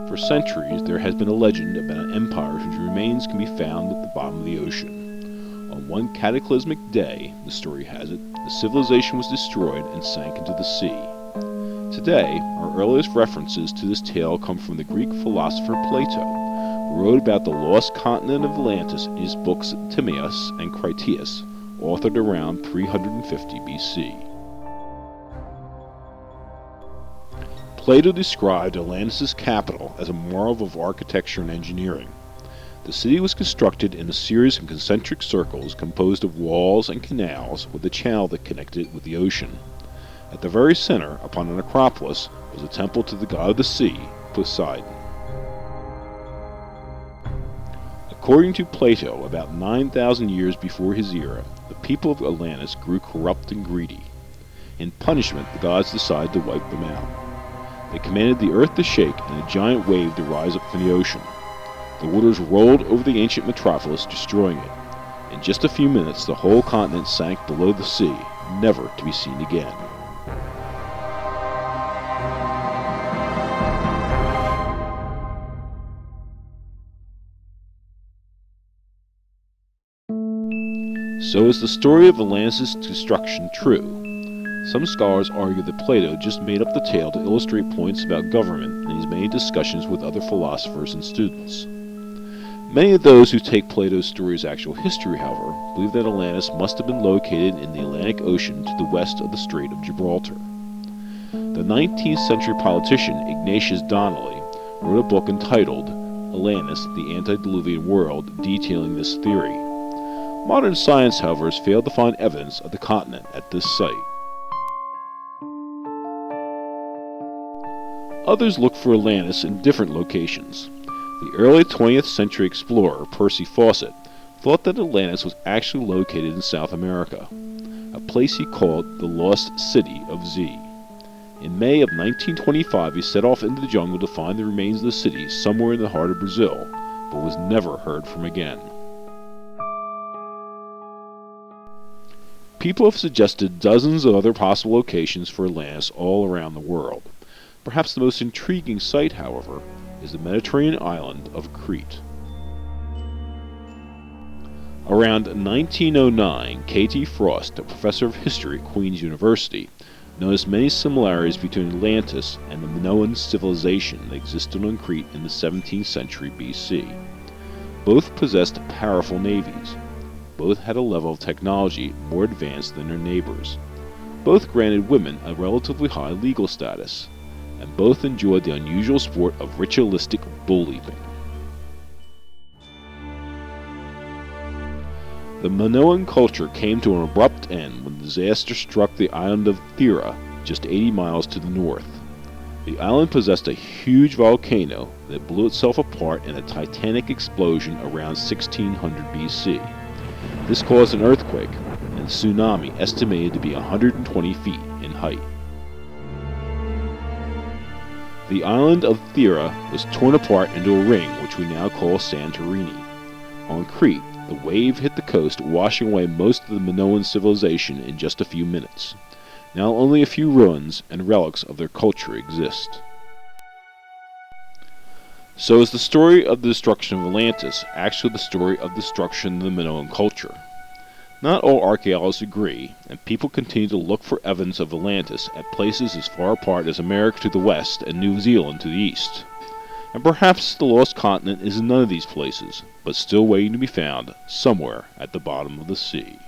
For centuries, there has been a legend about an empire whose remains can be found at the bottom of the ocean. On one cataclysmic day, the story has it, the civilization was destroyed and sank into the sea. Today, our earliest references to this tale come from the Greek philosopher Plato, who wrote about the lost continent of Atlantis in his books Timaeus and Critias, authored around 350 BC. Plato described Atlantis' capital as a marvel of architecture and engineering. The city was constructed in a series of concentric circles composed of walls and canals with a channel that connected it with the ocean. At the very center, upon an acropolis, was a temple to the god of the sea, Poseidon. According to Plato, about 9,000 years before his era, the people of Atlantis grew corrupt and greedy. In punishment, the gods decided to wipe them out. They commanded the earth to shake and a giant wave to rise up from the ocean. The waters rolled over the ancient metropolis, destroying it. In just a few minutes, the whole continent sank below the sea, never to be seen again. So is the story of Atlantis' destruction true? Some scholars argue that Plato just made up the tale to illustrate points about government in his many discussions with other philosophers and students. Many of those who take Plato's story as actual history, however, believe that Atlantis must have been located in the Atlantic Ocean to the west of the Strait of Gibraltar. The 19th century politician Ignatius Donnelly wrote a book entitled Atlantis, the Antediluvian World, detailing this theory. Modern science, however, has failed to find evidence of the continent at this site. Others look for Atlantis in different locations. The early 20th century explorer Percy Fawcett thought that Atlantis was actually located in South America, a place he called the Lost City of Z. In May of 1925, he set off into the jungle to find the remains of the city somewhere in the heart of Brazil, but was never heard from again. People have suggested dozens of other possible locations for Atlantis all around the world. Perhaps the most intriguing site, however, is the Mediterranean island of Crete. Around 1909, K.T. Frost, a professor of history at Queen's University, noticed many similarities between Atlantis and the Minoan civilization that existed on Crete in the 17th century BC. Both possessed powerful navies. Both had a level of technology more advanced than their neighbors. Both granted women a relatively high legal status, and both enjoyed the unusual sport of ritualistic bull leaping. The Minoan culture came to an abrupt end when disaster struck the island of Thera, just 80 miles to the north. The island possessed a huge volcano that blew itself apart in a titanic explosion around 1600 BC. This caused an earthquake and a tsunami estimated to be 120 feet in height. The island of Thera was torn apart into a ring which we now call Santorini. On Crete, the wave hit the coast, washing away most of the Minoan civilization in just a few minutes. Now only a few ruins and relics of their culture exist. So is the story of the destruction of Atlantis actually the story of the destruction of the Minoan culture? Not all archaeologists agree, and people continue to look for evidence of Atlantis at places as far apart as America to the west and New Zealand to the east. And perhaps the lost continent is in none of these places, but still waiting to be found somewhere at the bottom of the sea.